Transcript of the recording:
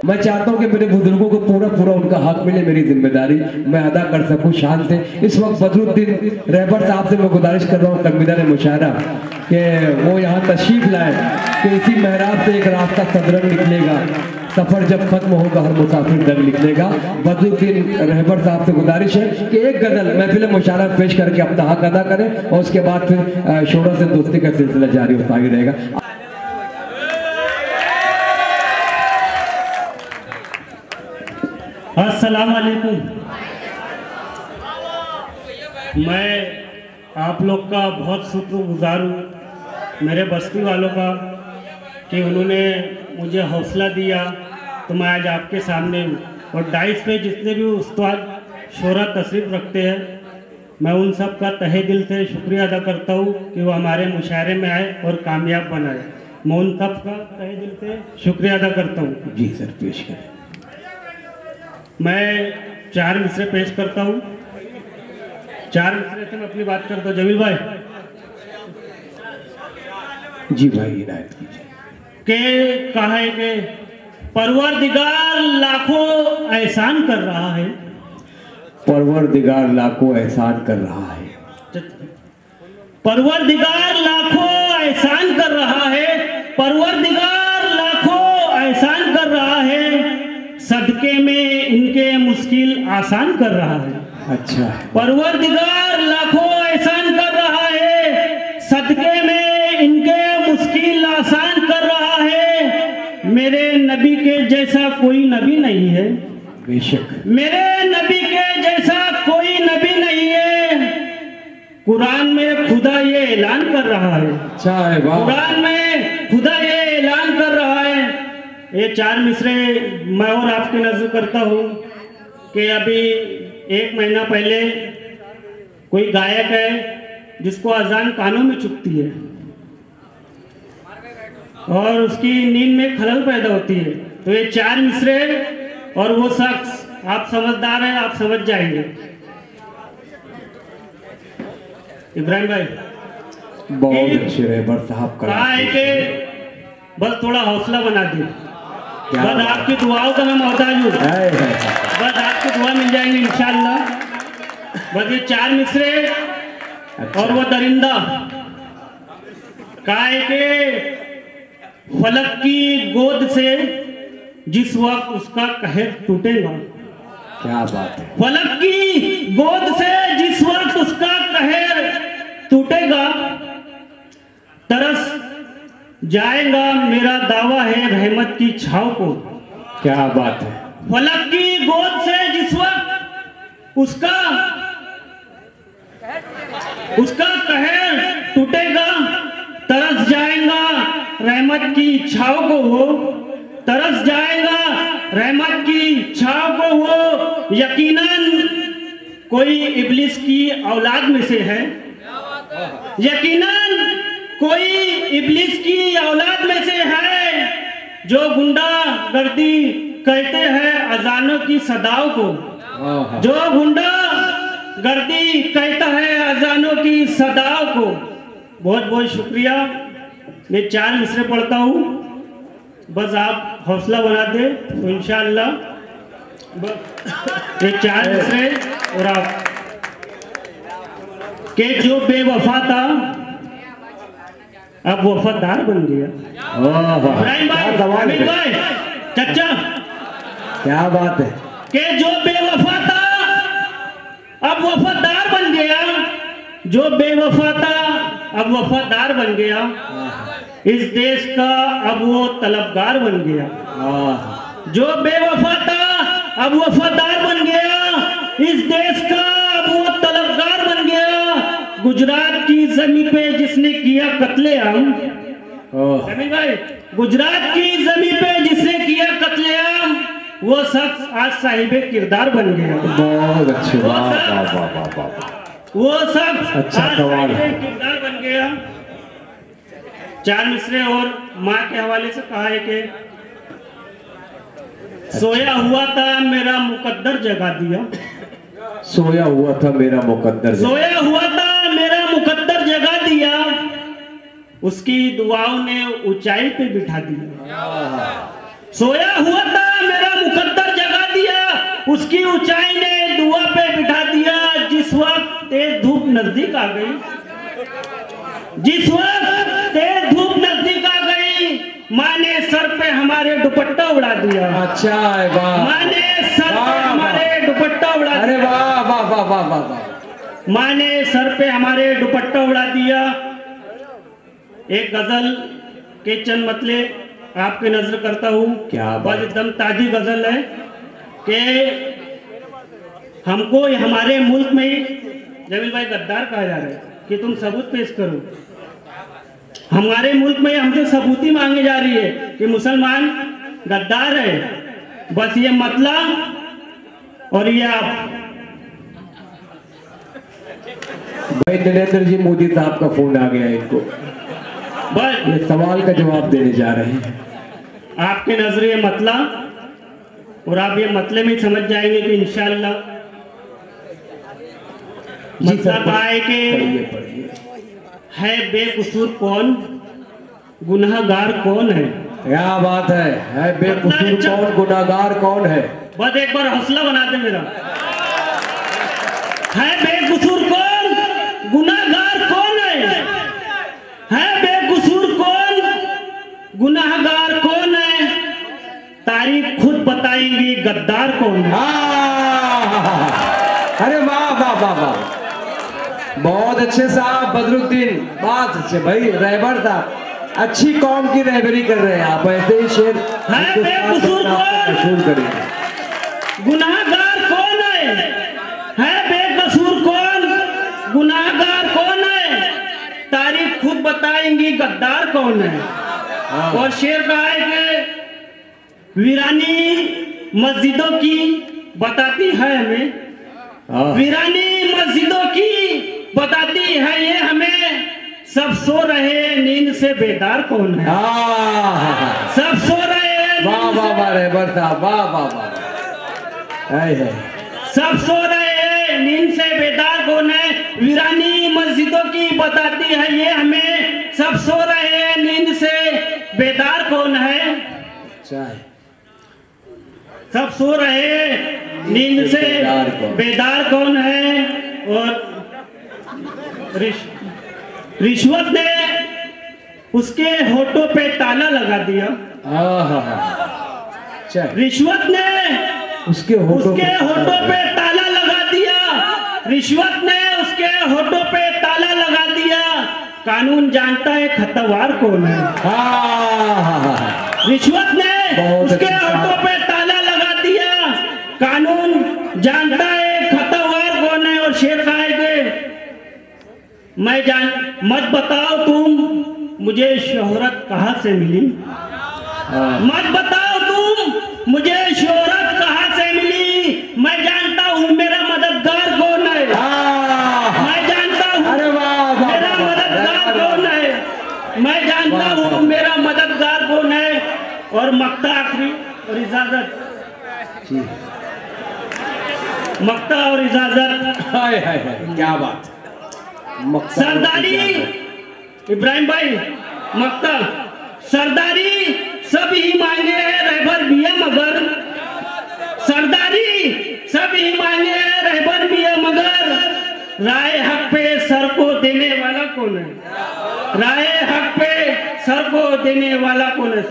मैं चाहता हूं कि मेरे बुजुर्गों को पूरा पूरा उनका हक मिले, मेरी जिम्मेदारी मैं अदा कर सकूं शान से। इस वक्त बदरुद्दीन रहबर साहब से मैं गुजारिश कर रहा हूं तकबीरान मुशायरा कि वो यहाँ तशरीफ लाए कि इसी मेहराब से एक रास्ता सदरंग निकलेगा, सफर जब खत्म होगा हर मुसाफिर दंग निकलेगा। बदरुद्दीन रहबर साहब से गुजारिश है कि एक गजल महफिल मुशायरा पेश करके अपना हक अदा करें और उसके बाद फिर शोरों से दोस्ती का सिलसिला जारी होता ही रहेगा। अस्सलाम वालेकुम। मैं आप लोग का बहुत शुक्रगुजार हूँ, मेरे बस्ती वालों का, कि उन्होंने मुझे हौसला दिया तो मैं आज आपके सामने हूँ। और डाइस पे जितने भी उस्ताद शोरा तशरीफ़ रखते हैं, मैं उन सब का तहे दिल से शुक्रिया अदा करता हूँ कि वो हमारे मुशायरे में आए और कामयाब बनाए। मैं उन सब का तहे दिल से शुक्रिया अदा करता हूँ। जी सर, पेश करें। मैं 4 मिसरे पेश करता हूँ। 4 मिसरे से मैं अपनी बात करता हूँ। जमील भाई। जी भाई, इनायत कीजिए। के कहा है कि परवरदिगार लाखों एहसान कर रहा है। परवरदिगार लाखों एहसान कर रहा है। परवरदिगार लाखों एहसान कर रहा है। परवरदिगार लाखों एहसान कर रहा है। सदके में इनके मुश्किल आसान कर रहा है। अच्छा। परवरदिगार लाखों एहसान कर रहा है। सदके में इनके मुश्किल आसान कर रहा है। मेरे नबी के जैसा कोई नबी नहीं है। बेशक। मेरे नबी के जैसा कोई नबी नहीं है। कुरान में खुदा ये ऐलान कर रहा है। अच्छा है, वाह। कुरान में खुदा ये ऐलान कर रहा है। ये 4 मिसरे मैं और आपकी नजर करता हूँ कि अभी 1 महीना पहले कोई गायक है जिसको अजान कानों में चुभती है और उसकी नींद में खलल पैदा होती है। तो ये 4 मिसरे और वो शख्स, आप समझदार हैं, आप समझ जाएंगे। इब्राहिम भाई बहुत अच्छे रहबर साहब कहा है कि बस थोड़ा हौसला बना दे, बस आपकी दुआओं का मैं मोहताज हूँ, बस आपकी दुआ मिल जाएंगी इंशाअल्लाह। बस ये 4 मिसरे। अच्छा। और वो दरिंदा कहा है कि फलक की गोद से जिस वक्त उसका कहर टूटेगा। क्या बात है। फलक की गोद से जिस वक्त उसका कहर टूटेगा, तरस जाएगा मेरा दावा है रहमत की छाव को। क्या बात है। फलक की गोद से जिस वक्त उसका कहर टूटेगा, तरस जाएगा रहमत की छाव को वो, तरस जाएगा रहमत की छाव को वो। यकीनन कोई इब्लिस की औलाद में से है। यकीनन कोई इब्लिस की औलाद में से है जो गुंडागर्दी करते हैं अजानों की सदाओं को। जो गुंडागर्दी कहता है अजानों की सदाओं को। बहुत बहुत शुक्रिया। मैं 4 मिसरे पढ़ता हूँ, बस आप हौसला बना दे तो इंशाअल्लाह। ये 4 मिसरे और आप के जो बेवफा था अब वफादार बन गया। इब्राहिम भाई, चचा, क्या बात है। के जो बेवफा था अब वफादार बन गया। जो बेवफा था अब वफादार बन गया। इस देश का अब वो तलबगार बन गया। जो बेवफा था अब वफादार बन गया। इस देश का अब वो तलबगार बन गया। गुजरात की जमीन पे जिसने किया कत्लेआम, जमीन भाई, गुजरात की जमीन पे जिसने किया कत्लेआम, वो शख्स आज साहिबे किरदार बन गया। बहुत अच्छे। वो शख्स अच्छा आज साहिबे किरदार बन गया। 4 मिसरे और माँ के हवाले से कहा है कि सोया हुआ था मेरा मुकद्दर जगा दिया। सोया हुआ था मेरा मुकद्दर, सोया हुआ था मेरा मुकद्दर जगा दिया। उसकी दुआओं ने ऊंचाई पे बिठा दिया। सोया हुआ था मेरा मुकद्दर जगा दिया, उसकी ऊंचाई ने दुआ पे बिठा दिया। जिस वक्त तेज धूप नजदीक आ गई, जिस वक्त तेज धूप नजदीक आ गई, माँ ने सर पे हमारे दुपट्टा उड़ा दिया। अच्छा है, वाह। माँ ने सर पे हमारे दुपट्टा उड़ा दिया। अरे वाह वाह वाह वाह वाह वाह। माँ ने सर पे हमारे दुपट्टा उड़ा दिया। एक गजल के चंद मतले आपकी नजर करता हूँ। क्या बस एकदम ताजी गजल है कि हमको हमारे मुल्क में ही जमील भाई गद्दार कहा जा रहा है कि तुम सबूत पेश करो। हमारे मुल्क में हमसे सबूती मांगी जा रही है कि मुसलमान गद्दार है। बस ये मतला और ये आप। भाई नरेंद्र जी मोदी साहब का फोन आ गया इनको, बस ये सवाल का जवाब देने जा रहे हैं। आपके नजरे मतला और आप ये मतले में समझ जाएंगे कि इंशाअल्लाह मतलब आए कि है बेकसूर कौन, गुनाहगार कौन है। क्या बात है बेकसूर कौन, गुनाहगार कौन है। बस एक बार हौसला बनाते मेरा। है बेकसूर कौन, गुनाहगार कौन है बेकसूर कौन, गुनाहगार कौन है, तारीख खुद बताएंगी गद्दार कौन है। अरे वाह वाह वाह वाह, बहुत अच्छे साहब बदरुद्दीन, बात अच्छे भाई। रहबर साहब अच्छी कौम की रहबरी कर रहे हैं आप, ऐसे ही शेर बेकसूर कौन, मशहूर करेंगे। गुनाहगार कौन है बेकसूर कौन, गुनाहगार कौन है, तारीख खुद बताएंगी गद्दार कौन है। और शेर कहा है कि वीरानी मस्जिदों की बताती है हमें, वीरानी मस्जिदों की बताती है ये हमें, सब सो रहे नींद से बेदार कौन है। सब सो रहे, वाह वाह वाह रहबर साहब, वाह वाह वाह। है सब सो रहे नींद से बेदार कौन है, वीरानी मस्जिदों की बताती है ये हमें, सब सो रहे नींद से बेदार कौन है। सब सो रहे नींद से बेदार कौन है। और रिश्वत ने उसके होठों पे ताला लगा दिया। रिश्वत ने उसके होठों पे ताला लगा दिया, रिश्वत ने उसके होठों पे ताला लगा दिया। कानून जानता है खतवार कौन है। रिश्वत ने उसके होठों पे ताला लगा दिया, कानून जानता है खतवार कौन है। और शेर खाएंगे मैं जान, मत बताओ तुम मुझे शोहरत कहाँ से मिली, मत बताओ तुम मुझे शोहरत कहाँ से मिली, मैं जानता हूँ मेरा मददगार कौन है। मैं जानता हूँ मेरा मददगार कौन है, मैं जानता हूँ मेरा मददगार कौन है। और मक्ता आखिरी और इजाजत, मक्ता और इजाजत। क्या बात। सरदारी इब्राहिम भाई, मक्ता सरदारी सब ही मांगे हैं रहबर भी है मगर, सरदारी सब ही मांगे हैं रहबर भी है मगर, राय हक पे सर को देने वाला कौन है, राय हक पे सर को देने वाला कौन है।